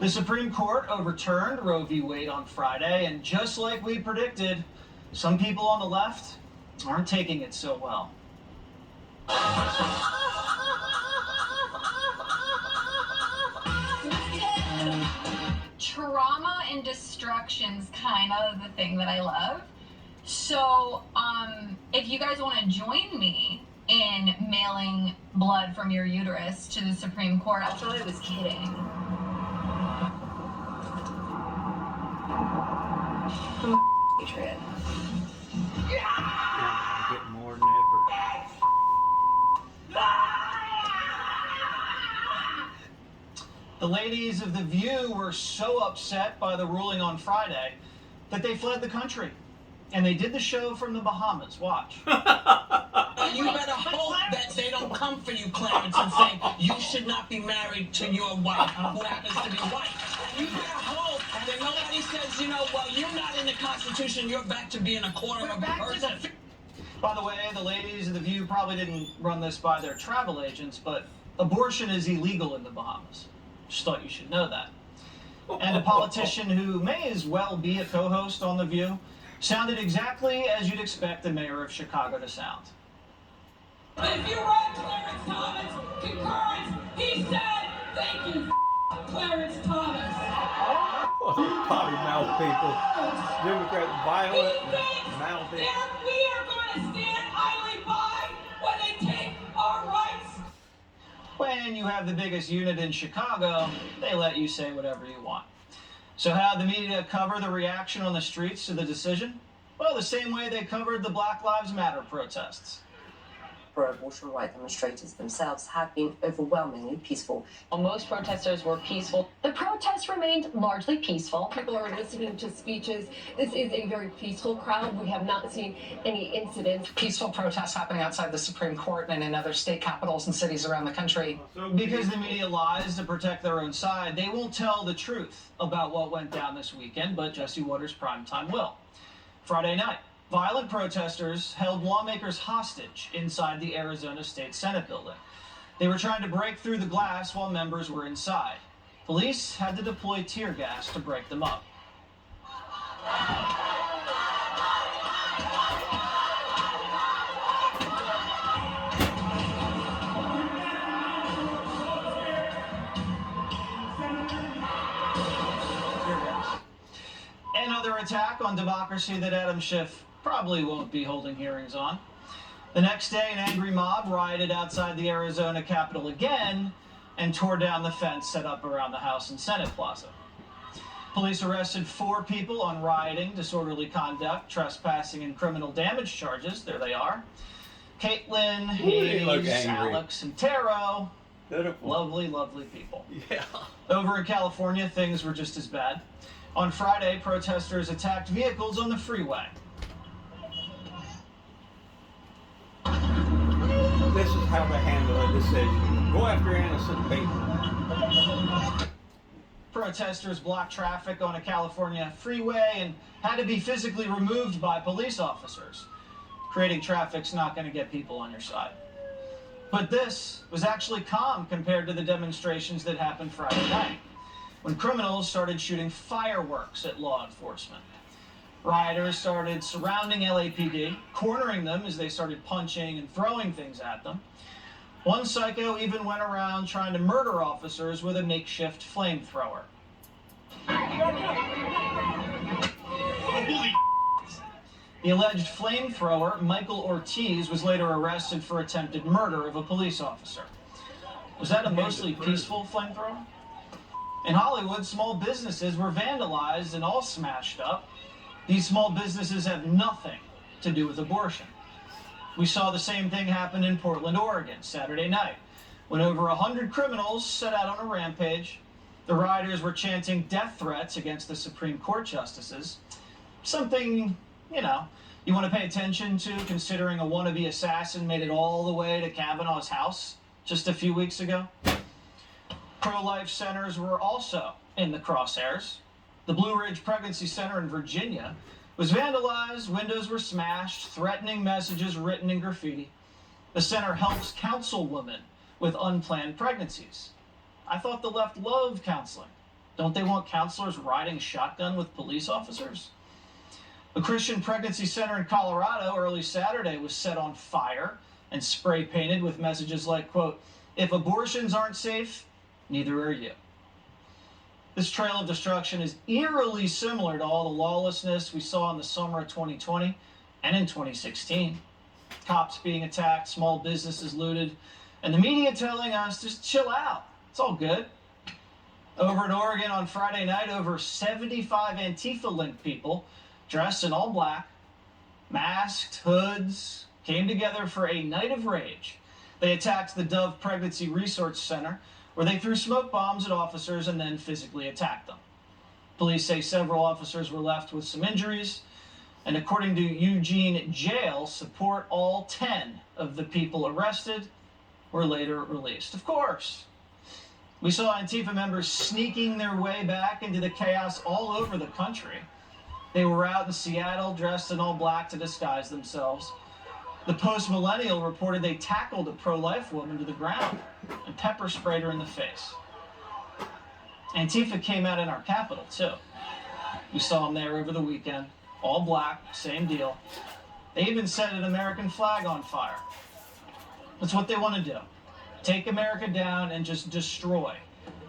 The Supreme Court overturned Roe v. Wade on Friday, and just like we predicted, some people on the left aren't taking it so well. Trauma and destruction's kind of the thing that I love. So, if you guys want to join me in mailing blood from your uterus to the Supreme Court, I thought I was kidding. I'm a patriot. Yeah, getting more than ever. The ladies of The View were so upset by the ruling on Friday that they fled the country. And they did the show from the Bahamas. Watch. You better hope that they don't come for you, Clarence, and say you should not be married to your wife, who happens to be white. You better hope that nobody says, well, you're not in the Constitution, you're back to being a quarter of a person. By the way, the ladies of The View probably didn't run this by their travel agents, but abortion is illegal in the Bahamas. Just thought you should know that. And a politician who may as well be a co-host on The View sounded exactly as you'd expect the mayor of Chicago to sound. If you read Clarence Thomas' concurrence, he said, thank you, Clarence Thomas. Potty mouth people. Democrat violent He thinks mouthy. that we are going to stand idly by when they take our rights. When you have the biggest unit in Chicago, they let you say whatever you want. So how did the media cover the reaction on the streets to the decision? Well, the same way they covered the Black Lives Matter protests. Pro-abortion right demonstrators themselves have been overwhelmingly peaceful. Most protesters were peaceful. The protests remained largely peaceful. People are listening to speeches. This is a very peaceful crowd. We have not seen any incidents. Peaceful protests happening outside the Supreme Court and in other state capitals and cities around the country. Because the media lies to protect their own side, they won't tell the truth about what went down this weekend, but Jesse Watters Primetime will. Friday night, violent protesters held lawmakers hostage inside the Arizona State Senate building. They were trying to break through the glass while members were inside. Police had to deploy tear gas to break them up. Another attack on democracy that Adam Schiff probably won't be holding hearings on. The next day, an angry mob rioted outside the Arizona Capitol again and tore down the fence set up around the House and Senate Plaza. Police arrested 4 people on rioting, disorderly conduct, trespassing, and criminal damage charges. There they are. Caitlin, Hayes, Alex, and Taro. Beautiful. Lovely, lovely people. Yeah. Over in California, things were just as bad. On Friday, protesters attacked vehicles on the freeway. This is how to handle a decision. Go after innocent people. Protesters blocked traffic on a California freeway and had to be physically removed by police officers. Creating traffic's not going to get people on your side. But this was actually calm compared to the demonstrations that happened Friday night, when criminals started shooting fireworks at law enforcement. Rioters started surrounding LAPD, cornering them as they started punching and throwing things at them. One psycho even went around trying to murder officers with a makeshift flamethrower. The alleged flamethrower, Michael Ortiz, was later arrested for attempted murder of a police officer. Was that a mostly peaceful flamethrower? In Hollywood, small businesses were vandalized and all smashed up. These small businesses have nothing to do with abortion. We saw the same thing happen in Portland, Oregon, Saturday night, when over 100 criminals set out on a rampage. The rioters were chanting death threats against the Supreme Court justices. Something, you want to pay attention to, considering a wannabe assassin made it all the way to Kavanaugh's house just a few weeks ago. Pro-life centers were also in the crosshairs. The Blue Ridge Pregnancy Center in Virginia was vandalized, windows were smashed, threatening messages written in graffiti. The center helps counsel women with unplanned pregnancies. I thought the left loved counseling. Don't they want counselors riding shotgun with police officers? A Christian pregnancy center in Colorado early Saturday was set on fire and spray painted with messages like, quote, "If abortions aren't safe, neither are you." This trail of destruction is eerily similar to all the lawlessness we saw in the summer of 2020 and in 2016. Cops being attacked, small businesses looted, and the media telling us, just chill out. It's all good. Over in Oregon on Friday night, over 75 Antifa-linked people dressed in all black, masked, hoods, came together for a night of rage. They attacked the Dove Pregnancy Resource Center, where they threw smoke bombs at officers and then physically attacked them. Police say several officers were left with some injuries, and according to Eugene Jail, support all 10 of the people arrested were later released. Of course, we saw Antifa members sneaking their way back into the chaos all over the country. They were out in Seattle dressed in all black to disguise themselves. The Post-Millennial reported they tackled a pro-life woman to the ground and pepper sprayed her in the face. Antifa came out in our capital, too. We saw them there over the weekend, all black, same deal. They even set an American flag on fire. That's what they want to do. Take America down and just destroy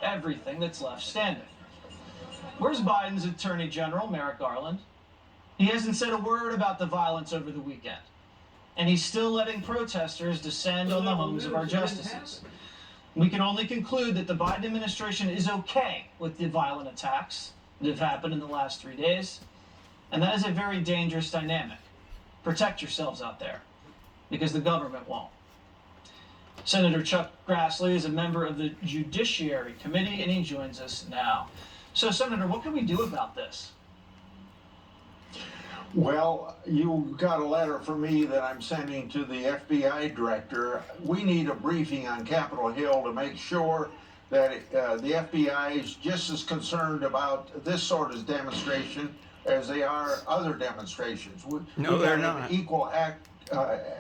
everything that's left standing. Where's Biden's Attorney General, Merrick Garland? He hasn't said a word about the violence over the weekend. And he's still letting protesters descend on the homes of our justices. We can only conclude that the Biden administration is okay with the violent attacks that have happened in the last 3 days. And that is a very dangerous dynamic. Protect yourselves out there, because the government won't. Senator Chuck Grassley is a member of the Judiciary Committee, and he joins us now. So, Senator, what can we do about this? Well, you got a letter from me that I'm sending to the FBI director. We need a briefing on Capitol Hill to make sure that the FBI is just as concerned about this sort of demonstration as they are other demonstrations. No, they're not. An equal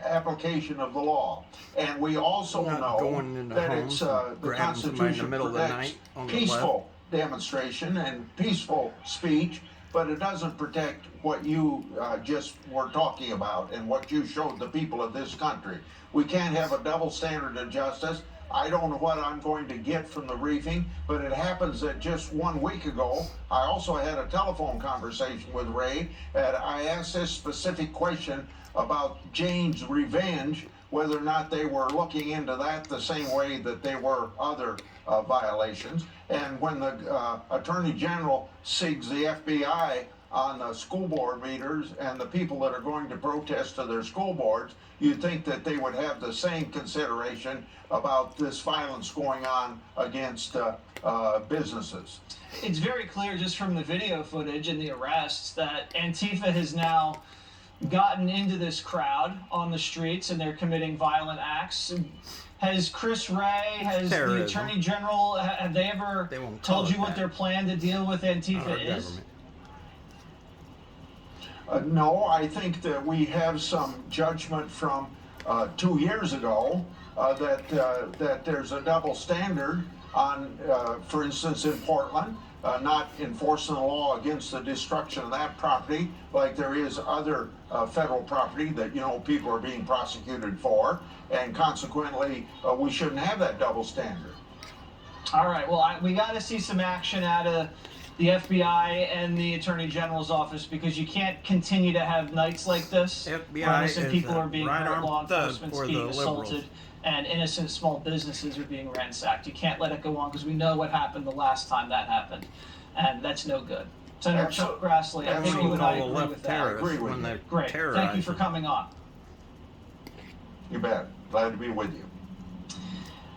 application of the law. And we also know that it's the Constitution protects peaceful demonstration and peaceful speech, but it doesn't protect what you just were talking about and what you showed the people of this country. We can't have a double standard of justice. I don't know what I'm going to get from the briefing, but it happens that just 1 week ago, I also had a telephone conversation with Ray, and I asked this specific question about Jane's revenge, whether or not they were looking into that the same way that they were other violations. And when the Attorney General sigs the FBI on the school board leaders and the people that are going to protest to their school boards, you'd think that they would have the same consideration about this violence going on against businesses. It's very clear just from the video footage and the arrests that Antifa has now gotten into this crowd on the streets and they're committing violent acts. Has Chris Wray, has the Attorney General, have they ever told you what their plan to deal with Antifa is? No, I think that we have some judgment from 2 years ago that there's a double standard on, for instance, in Portland, not enforcing the law against the destruction of that property like there is other federal property that, people are being prosecuted for, and consequently, we shouldn't have that double standard. All right, well, we got to see some action out of the FBI and the Attorney General's office, because you can't continue to have nights like this where innocent people are being hurt, law enforcement's being assaulted, and innocent small businesses are being ransacked. You can't let it go on, because we know what happened the last time that happened, and that's no good. Senator Chuck Grassley, I think you and I agree with that. I agree with you. Great. Thank you for coming on. You bet. Glad to be with you.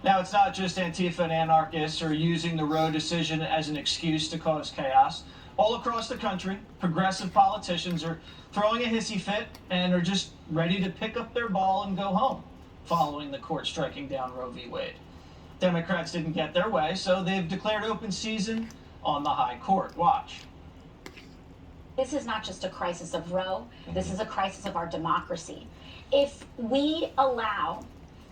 Now, it's not just Antifa and anarchists who are using the Roe decision as an excuse to cause chaos. All across the country, progressive politicians are throwing a hissy fit and are just ready to pick up their ball and go home following the court striking down Roe v. Wade. Democrats didn't get their way, so they've declared open season on the high court. Watch. This is not just a crisis of Roe. This is a crisis of our democracy. If we allow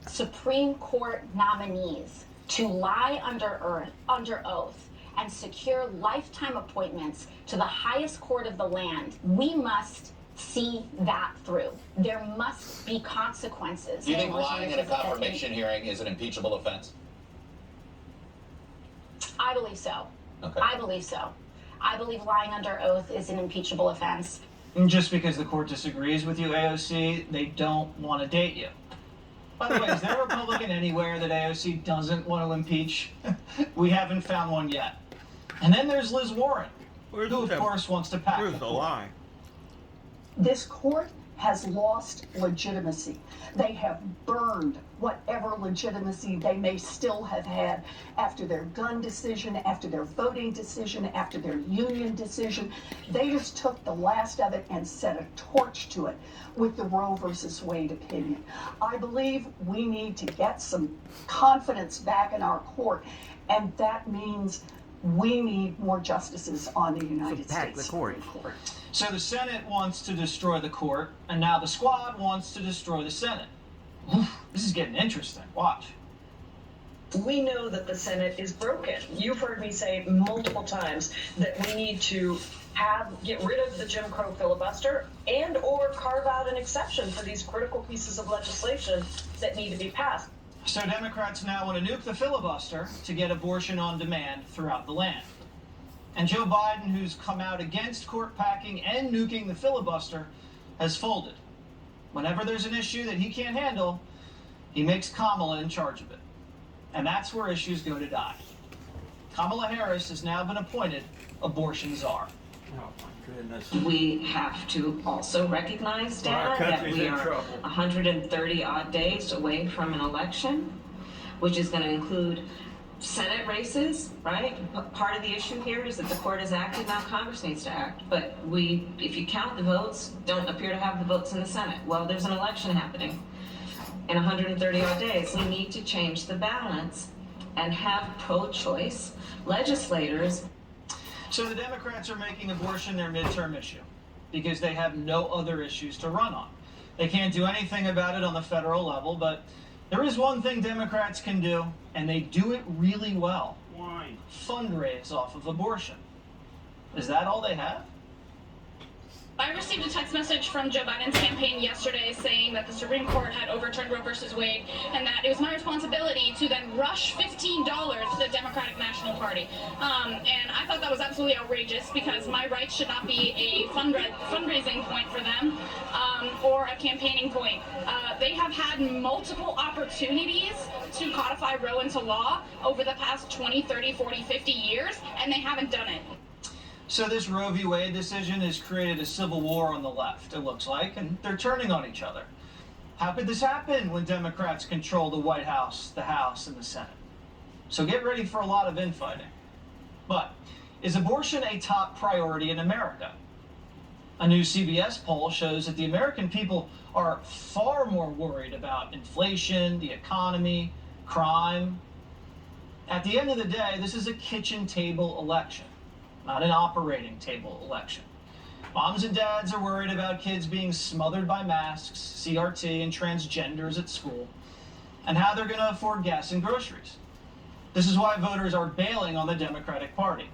Supreme Court nominees to lie under oath and secure lifetime appointments to the highest court of the land, we must see that through. There must be consequences. Do you think lying in a confirmation hearing is an impeachable offense? I believe so. Okay. I believe so. I believe lying under oath is an impeachable offense. And just because the court disagrees with you, AOC, they don't want to date you. By the way, is there a Republican anywhere that AOC doesn't want to impeach? We haven't found one yet. And then there's Liz Warren, who of course wants to pack Where's the lie? This court has lost legitimacy. They have burned whatever legitimacy they may still have had after their gun decision, after their voting decision, after their union decision. They just took the last of it and set a torch to it with the Roe versus Wade opinion. I believe we need to get some confidence back in our court, and that means we need more justices on the United States Supreme Court. So the Senate wants to destroy the court, and now the squad wants to destroy the Senate. Oof, this is getting interesting. Watch. We know that the Senate is broken. You've heard me say multiple times that we need to get rid of the Jim Crow filibuster and or carve out an exception for these critical pieces of legislation that need to be passed. So Democrats now want to nuke the filibuster to get abortion on demand throughout the land. And Joe Biden, who's come out against court packing and nuking the filibuster, has folded. Whenever there's an issue that he can't handle, he makes Kamala in charge of it. And that's where issues go to die. Kamala Harris has now been appointed abortion czar. Oh my goodness. We have to also recognize, Dad, that we are 130 odd days away from an election, which is going to include Senate races, right? Part of the issue here is that the court has acted, now Congress needs to act. But if you count the votes, don't appear to have the votes in the Senate. Well, there's an election happening in 130 odd days. We need to change the balance and have pro-choice legislators. So the Democrats are making abortion their midterm issue because they have no other issues to run on. They can't do anything about it on the federal level, but there is one thing Democrats can do, and they do it really well. Why? Fundraise off of abortion. Is that all they have? I received a text message from Joe Biden's campaign yesterday saying that the Supreme Court had overturned Roe versus Wade and that it was my responsibility to then rush $15 to the Democratic National Party. And I thought that was absolutely outrageous because my rights should not be a fundraising point for them or a campaigning point. They have had multiple opportunities to codify Roe into law over the past 20, 30, 40, 50 years, and they haven't done it. So this Roe v. Wade decision has created a civil war on the left, it looks like, and they're turning on each other. How could this happen when Democrats control the White House, the House, and the Senate? So get ready for a lot of infighting. But is abortion a top priority in America? A new CBS poll shows that the American people are far more worried about inflation, the economy, crime. At the end of the day, this is a kitchen table election, not an operating table election. Moms and dads are worried about kids being smothered by masks, CRT, and transgenders at school, and how they're going to afford gas and groceries. This is why voters are bailing on the Democratic Party.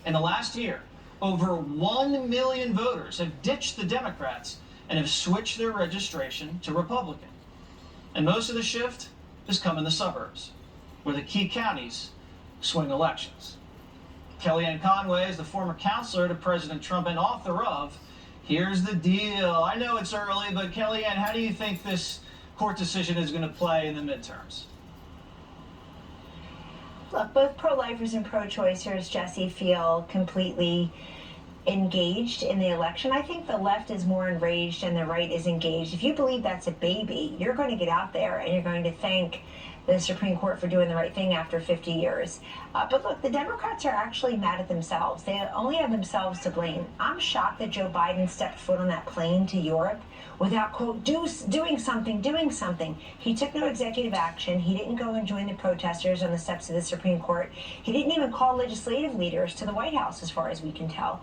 In the last year, over 1 million voters have ditched the Democrats and have switched their registration to Republican. And most of the shift has come in the suburbs, where the key counties swing elections. Kellyanne Conway is the former counselor to President Trump and author of Here's the Deal. I know it's early, but Kellyanne, how do you think this court decision is going to play in the midterms? Look, both pro-lifers and pro-choicers, Jesse, feel completely engaged in the election. I think the left is more enraged and the right is engaged. If you believe that's a baby, you're going to get out there and you're going to thank the Supreme Court for doing the right thing after 50 years. But look, the Democrats are actually mad at themselves. They only have themselves to blame. I'm shocked that Joe Biden stepped foot on that plane to Europe without, quote, doing something. He took no executive action. He didn't go and join the protesters on the steps of the Supreme Court. He didn't even call legislative leaders to the White House, as far as we can tell.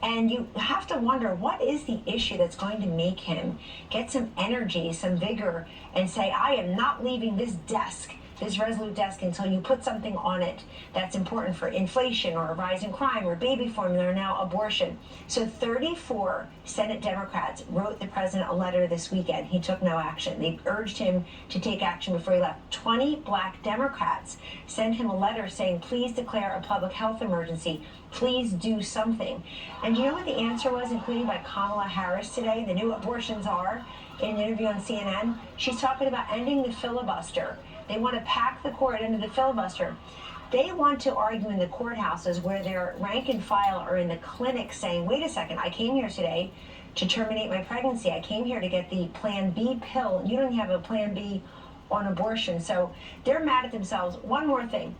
And you have to wonder, what is the issue that's going to make him get some energy, some vigor, and say, I am not leaving this desk this Resolute desk until you put something on it that's important for inflation or a rise in crime or baby formula or now abortion. So 34 Senate Democrats wrote the president a letter this weekend. He took no action. They urged him to take action before he left. 20 black Democrats sent him a letter saying, please declare a public health emergency. Please do something. And you know what the answer was, including by Kamala Harris today, the new abortion czar, in an interview on CNN? She's talking about ending the filibuster. They want to pack the court into the filibuster. They want to argue in the courthouses where their rank and file are in the clinic saying, wait a second, I came here today to terminate my pregnancy. I came here to get the Plan B pill. You don't have a Plan B on abortion. So they're mad at themselves. One more thing.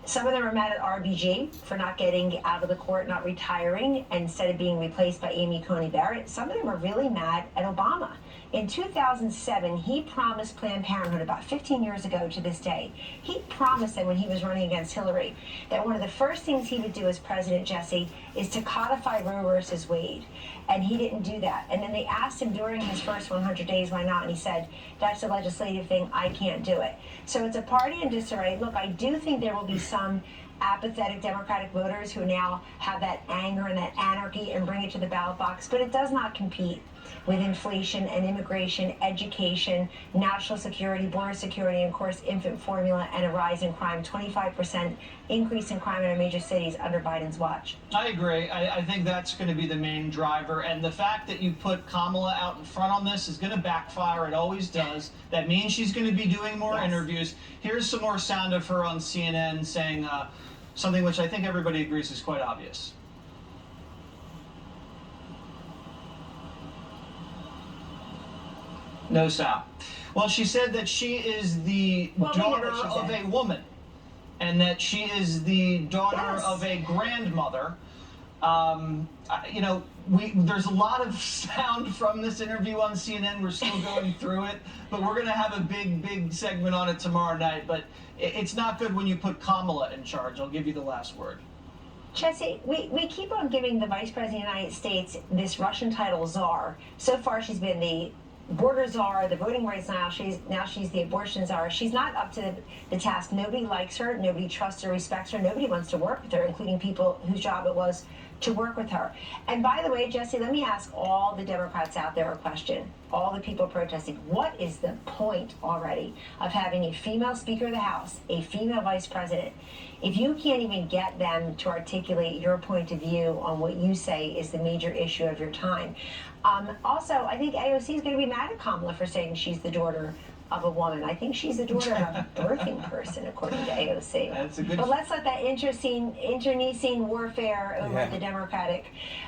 Some of them are mad at RBG for not getting out of the court, not retiring, and instead of being replaced by Amy Coney Barrett. Some of them are really mad at Obama. In 2007, he promised Planned Parenthood, about 15 years ago to this day, he promised them when he was running against Hillary that one of the first things he would do as president, Jesse, is to codify Roe versus Wade. And he didn't do that. And then they asked him during his first 100 days, why not? And he said, that's a legislative thing, I can't do it. So it's a party in disarray. Look, I do think there will be some apathetic Democratic voters who now have that anger and that anarchy and bring it to the ballot box, but it does not compete with inflation and immigration, education, national security, border security, and of course, infant formula and a rise in crime. 25% increase in crime in our major cities under Biden's watch. I agree. I think that's going to be the main driver. And the fact that you put Kamala out in front on this is going to backfire. It always does. That means she's going to be doing more interviews. Here's some more sound of her on CNN saying something which I think everybody agrees is quite obvious. No sound. Well, she said that she is the daughter of a woman and that she is the daughter of a grandmother. You know, there's a lot of sound from this interview on CNN. We're still going through it, but we're going to have a big segment on it tomorrow night. But it's not good when you put Kamala in charge. I'll give you the last word. Jesse, we keep on giving the Vice President of the United States this Russian title, czar. So far, she's been the border czar, the voting rights now she's the abortion czar. She's not up to the task. Nobody likes her. Nobody trusts or respects her. Nobody wants to work with her, including people whose job it was to work with her. And by the way, Jesse, let me ask all the Democrats out there a question. All the people protesting. What is the point already of having a female Speaker of the House, a female Vice President, if you can't even get them to articulate your point of view on what you say is the major issue of your time? Also, I think AOC is going to be mad at Kamala for saying she's the daughter of a woman. I think she's the daughter of a birthing person, according to AOC. That's a good. But let's let that internecine warfare over the Democratic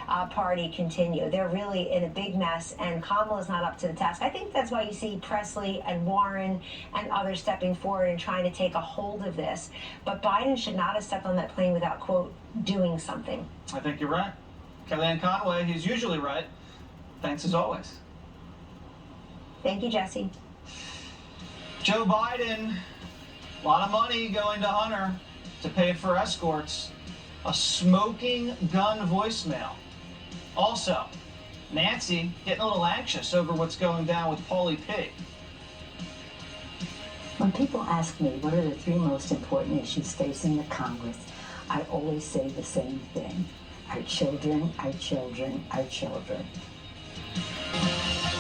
Party continue. They're really in a big mess, and Kamala's not up to the task. I think that's why you see Presley and Warren and others stepping forward and trying to take a hold of this. But Biden should not have stepped on that plane without, quote, doing something. I think you're right. Kellyanne Conway, he's usually right. Thanks as always. Thank you, Jesse. Joe Biden, a lot of money going to Hunter to pay for escorts. A smoking gun voicemail. Also, Nancy getting a little anxious over what's going down with Paulie P. When people ask me what are the three most important issues facing the Congress, I always say the same thing. Our children, our children, our children.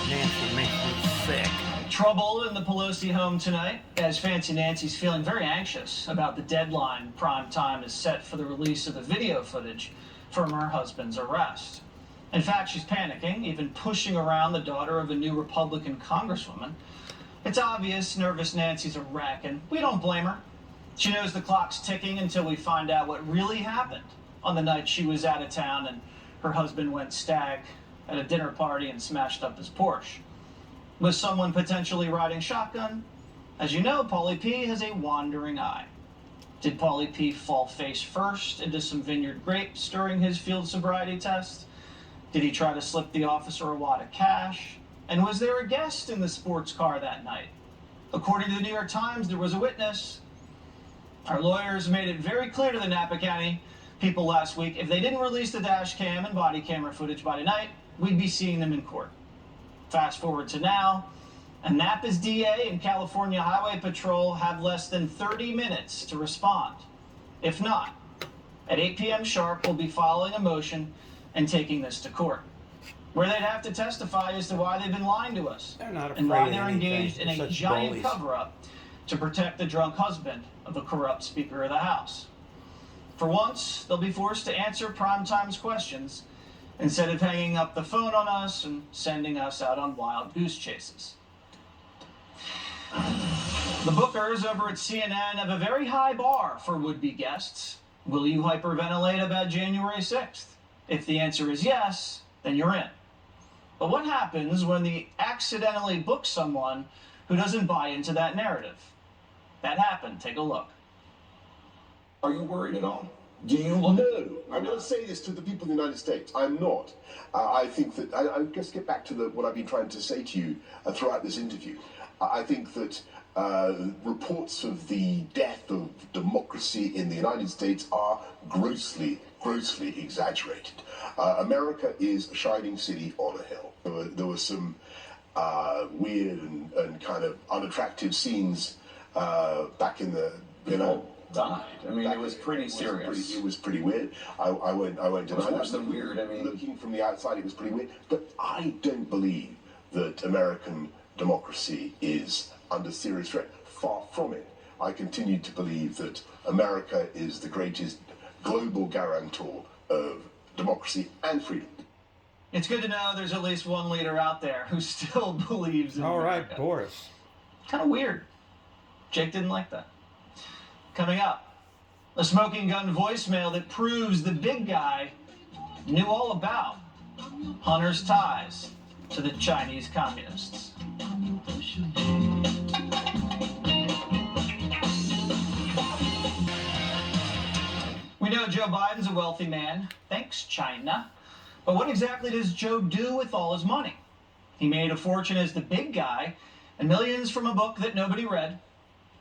Nancy makes me sick. Trouble in the Pelosi home tonight, as Fancy Nancy's feeling very anxious about the deadline prime time is set for the release of the video footage from her husband's arrest. In fact, she's panicking, even pushing around the daughter of a new Republican congresswoman. It's obvious nervous Nancy's a wreck, and we don't blame her. She knows the clock's ticking until we find out what really happened on the night she was out of town and her husband went stag at a dinner party and smashed up his Porsche. Was someone potentially riding shotgun? As you know, Paulie P has a wandering eye. Did Paulie P fall face first into some vineyard grapes during his field sobriety test? Did he try to slip the officer a wad of cash? And was there a guest in the sports car that night? According to the New York Times, there was a witness. Our lawyers made it very clear to the Napa County people last week, if they didn't release the dash cam and body camera footage by tonight, we'd be seeing them in court. Fast forward to now, Napa's DA and California Highway Patrol have less than 30 minutes to respond. If not, at 8 p.m. sharp, we'll be filing a motion and taking this to court, where they'd have to testify as to why they've been lying to us and why they're engaged in a giant cover-up to protect the drunk husband of a corrupt Speaker of the House. For once, they'll be forced to answer Primetime's questions instead of hanging up the phone on us and sending us out on wild goose chases. The bookers over at CNN have a very high bar for would-be guests. Will you hyperventilate about January 6th? If the answer is yes, then you're in. But what happens when they accidentally book someone who doesn't buy into that narrative? That happened. Take a look. Are you worried at all? Do you look? No. I'm going to say this to the people of the United States. I'm not. I think that, I just get back to what I've been trying to say to you throughout this interview. I think that reports of the death of democracy in the United States are grossly exaggerated. America is a shining city on a hill. There were some weird and kind of unattractive scenes back in the, died. I mean, it was pretty serious. It was pretty weird. I won't deny that. It was worse than weird. I mean, looking from the outside, it was pretty weird. But I don't believe that American democracy is under serious threat. Far from it. I continue to believe that America is the greatest global guarantor of democracy and freedom. It's good to know there's at least one leader out there who still believes in All America. right, Boris. Kind of weird. Jake didn't like that. Coming up, a smoking gun voicemail that proves the big guy knew all about Hunter's ties to the Chinese communists. We know Joe Biden's a wealthy man. Thanks, China. But what exactly does Joe do with all his money? He made a fortune as the big guy and millions from a book that nobody read.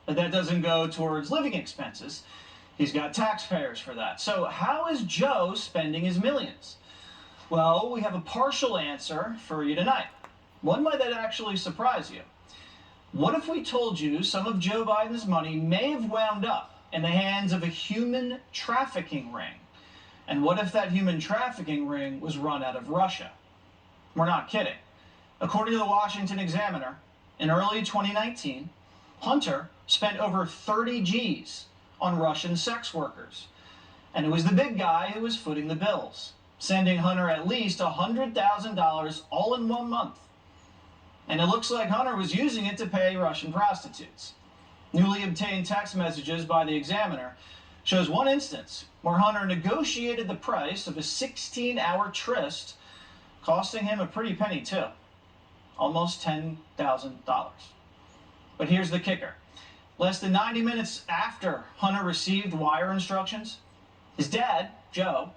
But that doesn't go towards living expenses. He's got taxpayers for that. So how is Joe spending his millions? Well, we have a partial answer for you tonight. One might that actually surprise you. What if we told you some of Joe Biden's money may have wound up in the hands of a human trafficking ring? And what if that human trafficking ring was run out of Russia? We're not kidding. According to the Washington Examiner, in early 2019, Hunter spent over 30 G's on Russian sex workers. And it was the big guy who was footing the bills, sending Hunter at least $100,000 all in 1 month. And it looks like Hunter was using it to pay Russian prostitutes. Newly obtained text messages by the Examiner shows one instance where Hunter negotiated the price of a 16-hour tryst, costing him a pretty penny too, almost $10,000. But here's the kicker. Less than 90 minutes after Hunter received wire instructions, his dad, Joe,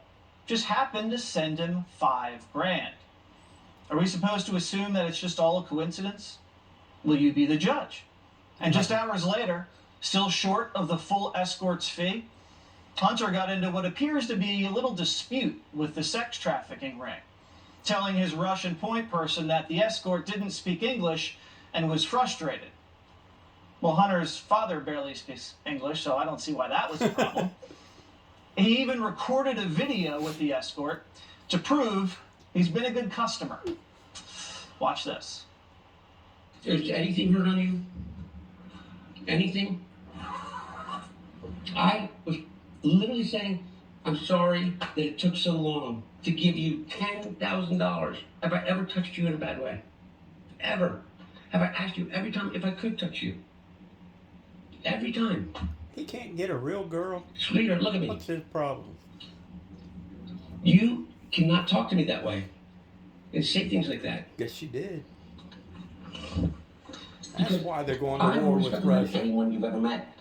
just happened to send him $5,000. Are we supposed to assume that it's just all a coincidence? Will you be the judge? And just hours later, still short of the full escort's fee, Hunter got into what appears to be a little dispute with the sex trafficking ring, telling his Russian point person that the escort didn't speak English and was frustrated. Well, Hunter's father barely speaks English, so I don't see why that was a problem. He even recorded a video with the escort to prove he's been a good customer. Watch this. Is anything hurt on you? Anything? I was literally saying, I'm sorry that it took so long to give you $10,000. Have I ever touched you in a bad way? Ever? Have I asked you every time if I could touch you? Every time. He can't get a real girl. Sweetheart, look at me. What's his problem? You cannot talk to me that way and say things like that. Yes, she did. That's why they're going to war with Russia. Anyone you've ever met.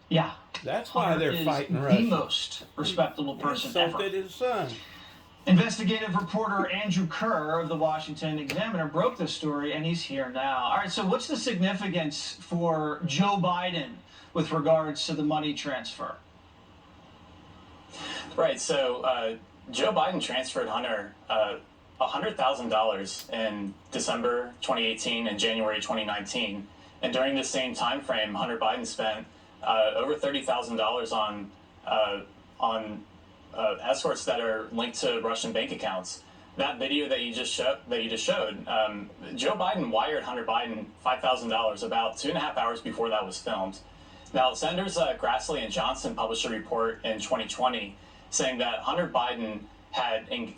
Yeah. That's why Hunter they're is fighting the Russia. most respectable person so ever. did his son. Investigative reporter Andrew Kerr of the Washington Examiner broke this story, and he's here now. All right, so what's the significance for Joe Biden with regards to the money transfer? Right, so Joe Biden transferred Hunter $100,000 in December 2018 and January 2019. And during the same time frame, Hunter Biden spent over $30,000 on escorts that are linked to Russian bank accounts. That video that you just showed, Joe Biden wired Hunter Biden $5,000 about 2.5 hours before that was filmed. Now, Senators Grassley and Johnson published a report in 2020 saying that Hunter Biden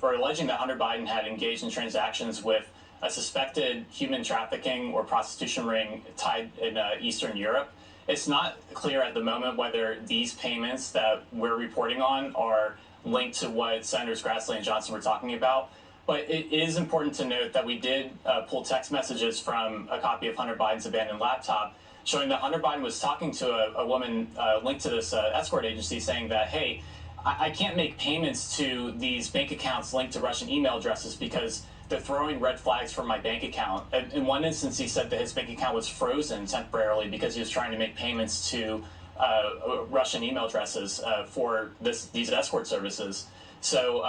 alleging that Hunter Biden had engaged in transactions with a suspected human trafficking or prostitution ring tied in Eastern Europe. It's not clear at the moment whether these payments that we're reporting on are linked to what Senators Grassley and Johnson were talking about. But it is important to note that we did pull text messages from a copy of Hunter Biden's abandoned laptop showing that Hunter Biden was talking to a woman linked to this escort agency saying that, hey, I can't make payments to these bank accounts linked to Russian email addresses because they're throwing red flags for my bank account. In one instance, he said that his bank account was frozen temporarily because he was trying to make payments to Russian email addresses for these escort services. So,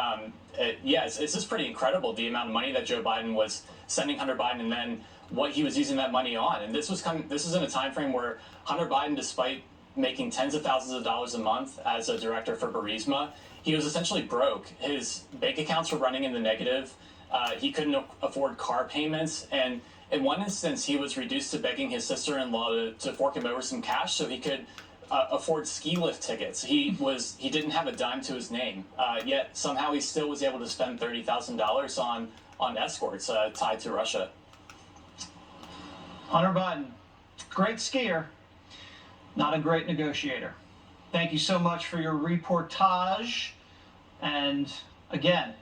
it's just pretty incredible, the amount of money that Joe Biden was sending Hunter Biden and then what he was using that money on. And this is in a time frame where Hunter Biden, despite making tens of thousands of dollars a month as a director for Burisma, he was essentially broke. His bank accounts were running in the negative. He couldn't afford car payments. And in one instance, he was reduced to begging his sister-in-law to fork him over some cash so he could afford ski lift tickets. He didn't have a dime to his name, yet somehow he still was able to spend $30,000 on escorts tied to Russia. Hunter Biden, great skier, not a great negotiator. Thank you so much for your reportage. And again,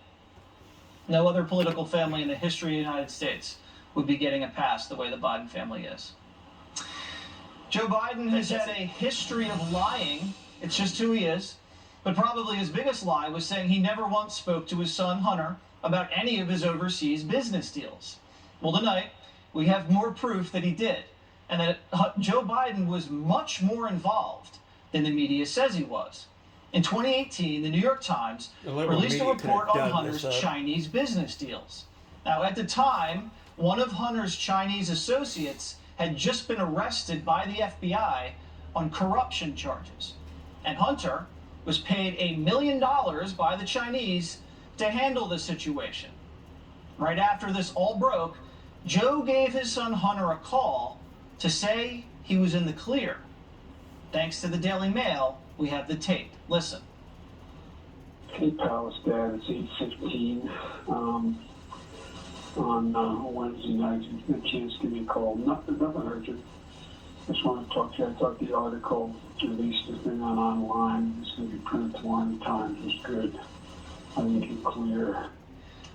no other political family in the history of the United States would be getting a pass the way the Biden family is. Joe Biden has had a history of lying. It's just who he is. But probably his biggest lie was saying he never once spoke to his son Hunter about any of his overseas business deals. Well, tonight, we have more proof that he did, and that Joe Biden was much more involved than the media says he was. In 2018, the New York Times released a report on Hunter's Chinese business deals. Now, at the time, one of Hunter's Chinese associates had just been arrested by the FBI on corruption charges. And Hunter was paid $1 million by the Chinese to handle the situation. Right after this all broke, Joe gave his son Hunter a call to say he was in the clear. Thanks to the Daily Mail, we have the tape. Listen. Hey, Palace Dad, it's 8:15 on Wednesday night. You get a chance to give me a call. Nothing urgent. Just want to talk to you. I thought the article released has been online. It's going to be printed tomorrow in the Times. It's good. I think it's clear.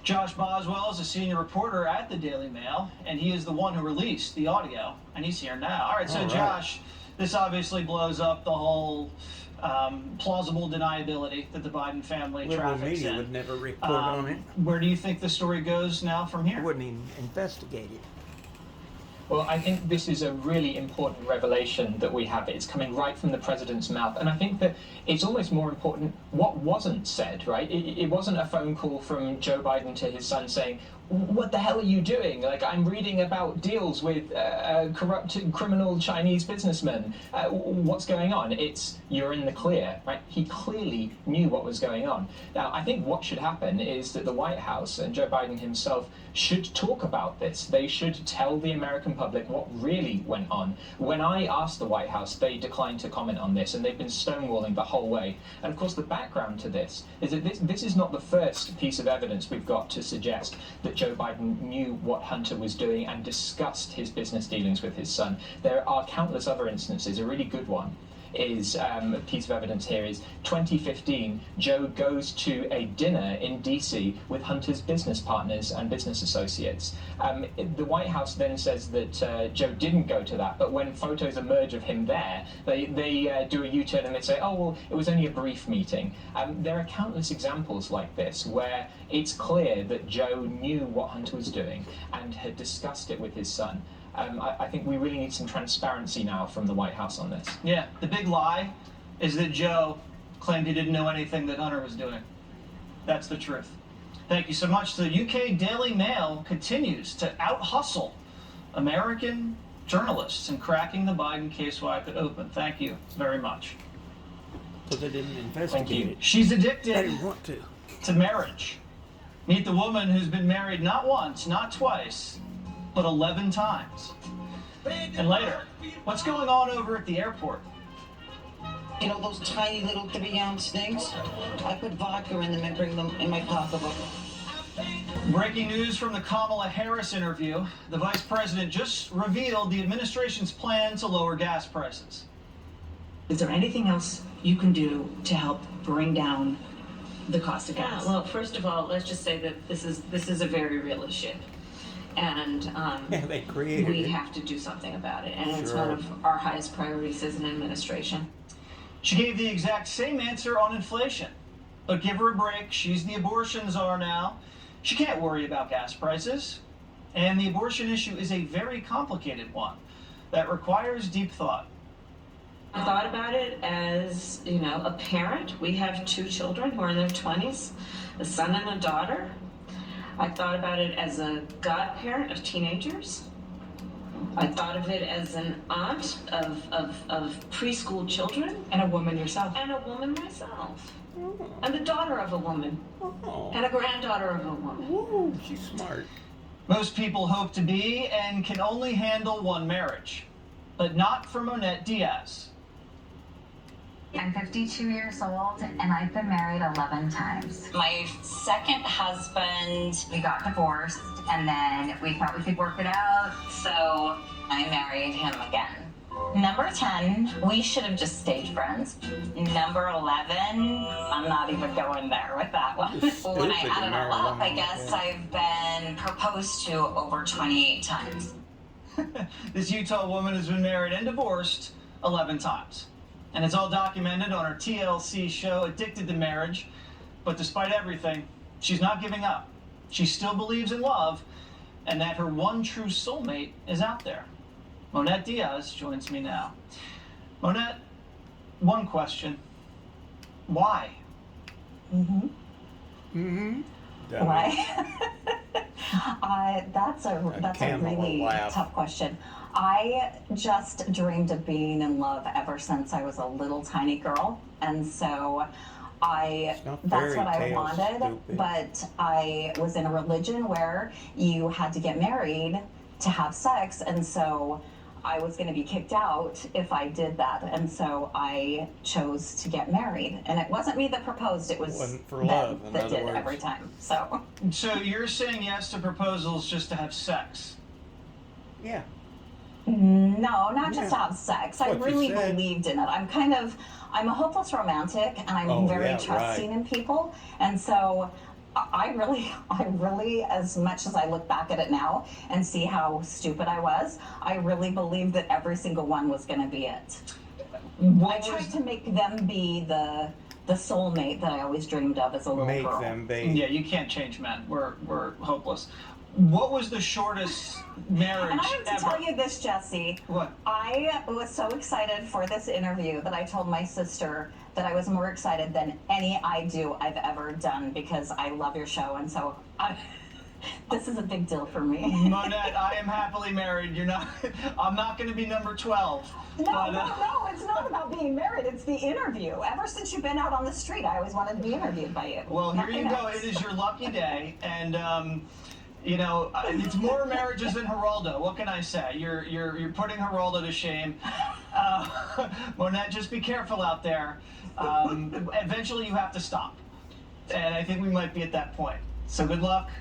Josh Boswell is a senior reporter at the Daily Mail, and he is the one who released the audio, and he's here now. All right, so Josh, this obviously blows up the whole plausible deniability that the Biden family traffics media in. would never report on it. Where do you think the story goes now from here? Wouldn't even investigate it. Well, I think this is a really important revelation that we have. It's coming right from the president's mouth. And I think that it's almost more important what wasn't said, right? It wasn't a phone call from Joe Biden to his son saying, what the hell are you doing? Like, I'm reading about deals with corrupt criminal Chinese businessmen. What's going on? It's, you're in the clear, right? He clearly knew what was going on. Now, I think what should happen is that the White House and Joe Biden himself should talk about this. They should tell the American public what really went on. When I asked the White House, they declined to comment on this, and they've been stonewalling the whole way. And of course, the background to this is that this is not the first piece of evidence we've got to suggest that Joe Biden knew what Hunter was doing and discussed his business dealings with his son. There are countless other instances. A really good one is a piece of evidence here is 2015, Joe goes to a dinner in DC with Hunter's business partners and business associates. The White House then says that Joe didn't go to that, but when photos emerge of him there, they do a U-turn and they say, oh, well, it was only a brief meeting. There are countless examples like this where it's clear that Joe knew what Hunter was doing and had discussed it with his son. I think we really need some transparency now from the White House on this. Yeah, the big lie is that Joe claimed he didn't know anything that Hunter was doing. That's the truth. Thank you so much. The UK Daily Mail continues to out-hustle American journalists in cracking the Biden case wide open. Thank you very much. But they didn't investigate it. She's addicted They didn't want to marriage. Meet the woman who's been married not once, not twice, but 11 times. And later, what's going on over at the airport? You know those tiny little 3-ounce things? I put vodka in them and bring them in my pocketbook. Breaking news from the Kamala Harris interview. The vice president just revealed the administration's plan to lower gas prices. Is there anything else you can do to help bring down the cost of gas? Well, first of all, let's just say that this is a very real issue. And they created we it. have to do something about it. And it's Sure. one of our highest priorities as an administration. She gave the exact same answer on inflation. But give her a break. She's the abortion czar now. She can't worry about gas prices. And the abortion issue is a very complicated one that requires deep thought. I thought about it as, you know, a parent. We have 2 children who are in their 20s, a son and a daughter. I thought about it as a godparent of teenagers. I thought of it as an aunt of preschool children. And a woman yourself. And a woman myself. And the daughter of a woman. And a granddaughter of a woman. Ooh, she's smart. Most people hope to be and can only handle one marriage, but not for Monette Diaz. I'm 52 years old and I've been married 11 times. My second husband, we got divorced and then we thought we could work it out, so I married him again. Number 10, we should have just stayed friends. Number 11, I'm not even going there with that one. When I add it all up, I guess I've been proposed to over 28 times. This Utah woman has been married and divorced 11 times. And it's all documented on her TLC show, Addicted to Marriage. But despite everything, she's not giving up. She still believes in love and that her one true soulmate is out there. Monette Diaz joins me now. Monette, one question. Why? Why? That's a really tough question. I just dreamed of being in love ever since I was a little tiny girl, and so that's what I wanted. But I was in a religion where you had to get married to have sex, and so I was going to be kicked out if I did that, and so I chose to get married. And it wasn't me that proposed; it was them that did it every time. So you're saying yes to proposals just to have sex? Yeah. No, not just to have sex. I really believed in it. I'm a hopeless romantic, and I'm very trusting in people, and so I really, as much as I look back at it now and see how stupid I was, I really believed that every single one was going to be it. I tried to make them be the soulmate that I always dreamed of as a little girl. Make them be. Yeah, you can't change men. We're hopeless. What was the shortest marriage And I have to ever? tell you this, Jesse. What? I was so excited for this interview that I told my sister that I was more excited than any I do I've ever done because I love your show, and so this is a big deal for me. Monette, I am happily married. You're not. I'm not going to be number 12. No, it's not about being married. It's the interview. Ever since you've been out on the street, I always wanted to be interviewed by you. Well, here Nothing you go. else. It is your lucky day, and you know, it's more marriages than Geraldo. What can I say? You're putting Geraldo to shame. Monette, just be careful out there. Eventually, you have to stop, and I think we might be at that point. So good luck,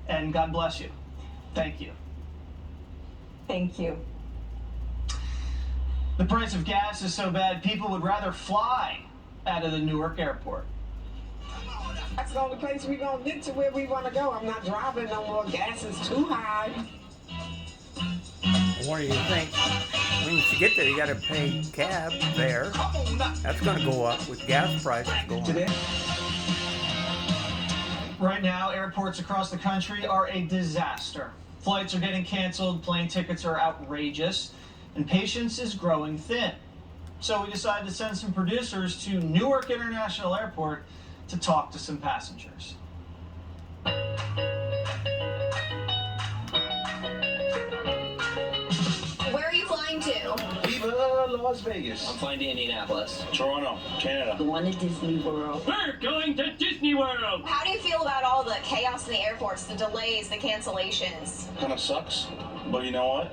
and God bless you. Thank you. Thank you. The price of gas is so bad, people would rather fly out of the Newark airport. That's the only place we're going to get to where we want to go. I'm not driving no more. Gas is too high. What do you think? Once you get there, you got to pay cab there. That's going to go up with gas prices going up. Right now, airports across the country are a disaster. Flights are getting canceled, plane tickets are outrageous, and patience is growing thin. So we decided to send some producers to Newark International Airport to talk to some passengers. Where are you flying to? Viva Las Vegas. I'm flying to Indianapolis. Toronto, Canada. Going to Disney World. We're going to Disney World! How do you feel about all the chaos in the airports, the delays, the cancellations? Kind of sucks, but you know what?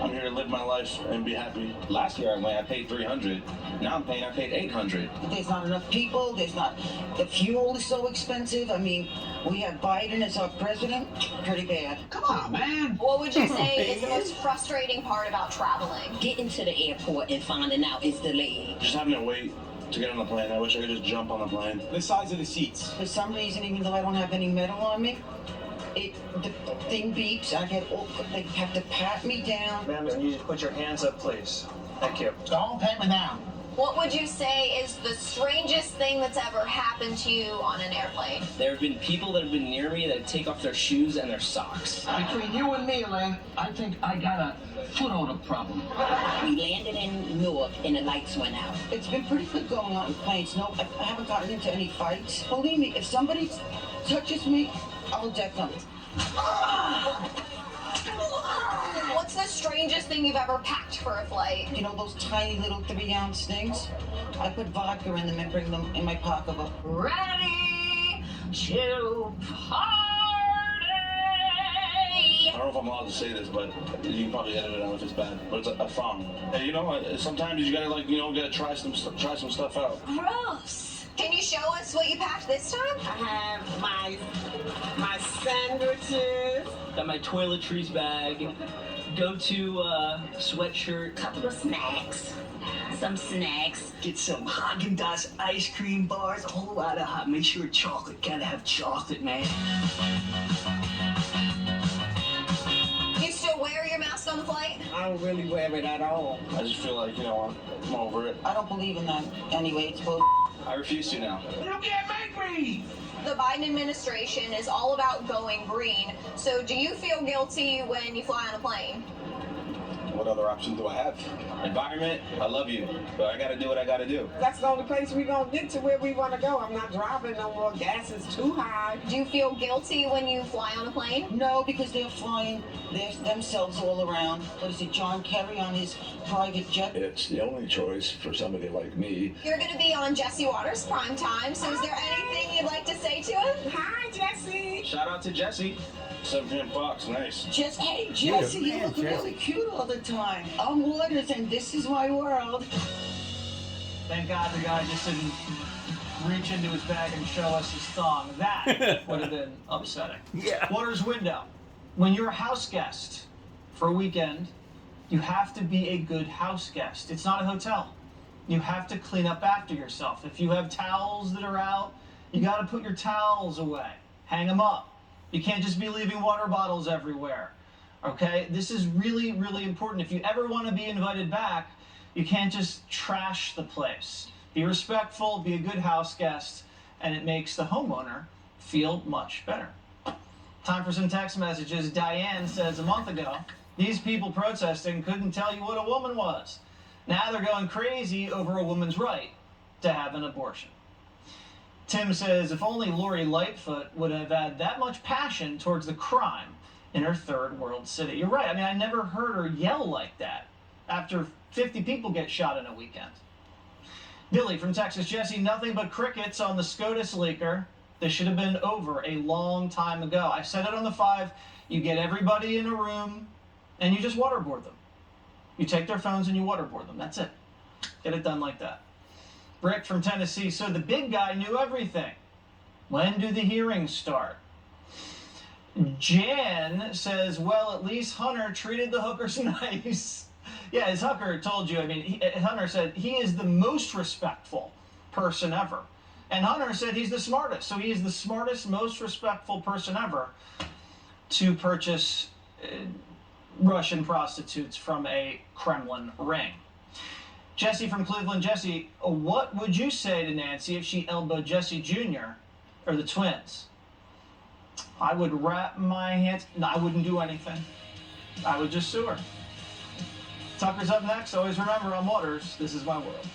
I'm here to live my life and be happy. Last year I paid $300. Now I paid $800. There's not enough people. The fuel is so expensive. I mean, we have Biden as our president. Pretty bad. Come on, man. What would you say is the most frustrating part about traveling? Getting to the airport and finding out it's delayed. Just having to wait to get on the plane. I wish I could just jump on the plane. The size of the seats. For some reason, even though I don't have any metal on me, the thing beeps. They have to pat me down. Ma'am, can you just put your hands up, please? Thank you. Don't pat me down. What would you say is the strangest thing that's ever happened to you on an airplane? There have been people that have been near me that take off their shoes and their socks. Between you and me, Elaine, I think I got a foot odor problem. We landed in Newark and the lights went out. It's been pretty good going on in planes. No, I haven't gotten into any fights. Believe me, if somebody touches me, I'll deck them. What's the strangest thing you've ever packed for a flight? You know those tiny little 3-ounce things? I put vodka in them and bring them in my pocketbook. Ready to party! I don't know if I'm allowed to say this, but you can probably edit it out if it's bad. But it's a thong. Hey, you know, sometimes you gotta try some stuff out. Gross. Can you show us what you packed this time? I have my sandwiches. Got my toiletries bag. Go-to sweatshirt. Couple of snacks. Some snacks. Get some Haagen-Dazs ice cream bars. A whole lot of hot. Make sure chocolate. Gotta have chocolate, man. You still wear your mask on the flight? I don't really wear it at all. I just feel like, I'm over it. I don't believe in that anyway. It's both. I refuse to now. You can't make me! The Biden administration is all about going green. So do you feel guilty when you fly on a plane? What other option do I have? Environment, I love you, but I gotta do what I gotta do. That's the only place we're gonna get to where we wanna go. I'm not driving no more. Gas is too high. Do you feel guilty when you fly on a plane? No, because they're flying themselves all around. What is it, John Kerry on his private jet? It's the only choice for somebody like me. You're gonna be on Jesse Waters' prime time, so is there anything you'd like to say to him? Hi, Jesse. Shout out to Jesse. 7 p.m. Fox, nice. Hey, Jesse, you look really cute all the time. I'm Waters, and this is my world. Thank God the guy just didn't reach into his bag and show us his thong. That would have been upsetting. Yeah. Waters window. When you're a house guest for a weekend, you have to be a good house guest. It's not a hotel. You have to clean up after yourself. If you have towels that are out, you got to put your towels away. Hang them up. You can't just be leaving water bottles everywhere, okay? This is really, really important. If you ever want to be invited back, you can't just trash the place. Be respectful, be a good house guest, and it makes the homeowner feel much better. Time for some text messages. Diane says, a month ago, these people protesting couldn't tell you what a woman was. Now they're going crazy over a woman's right to have an abortion. Tim says, if only Lori Lightfoot would have had that much passion towards the crime in her third world city. You're right. I mean, I never heard her yell like that after 50 people get shot in a weekend. Billy from Texas, Jesse, nothing but crickets on the SCOTUS leaker. This should have been over a long time ago. I said it on the 5. You get everybody in a room and you just waterboard them. You take their phones and you waterboard them. That's it. Get it done like that. Rick from Tennessee, so the big guy knew everything. When do the hearings start? Jan says, well, at least Hunter treated the hookers nice. Yeah, as Hunter told you, I mean, Hunter said he is the most respectful person ever. And Hunter said he's the smartest. So he is the smartest, most respectful person ever to purchase Russian prostitutes from a Kremlin ring. Jesse from Cleveland, Jesse, what would you say to Nancy if she elbowed Jesse Jr. or the twins? I would wrap my hands. No, I wouldn't do anything. I would just sue her. Tucker's up next. Always remember, I'm Waters. This is my world.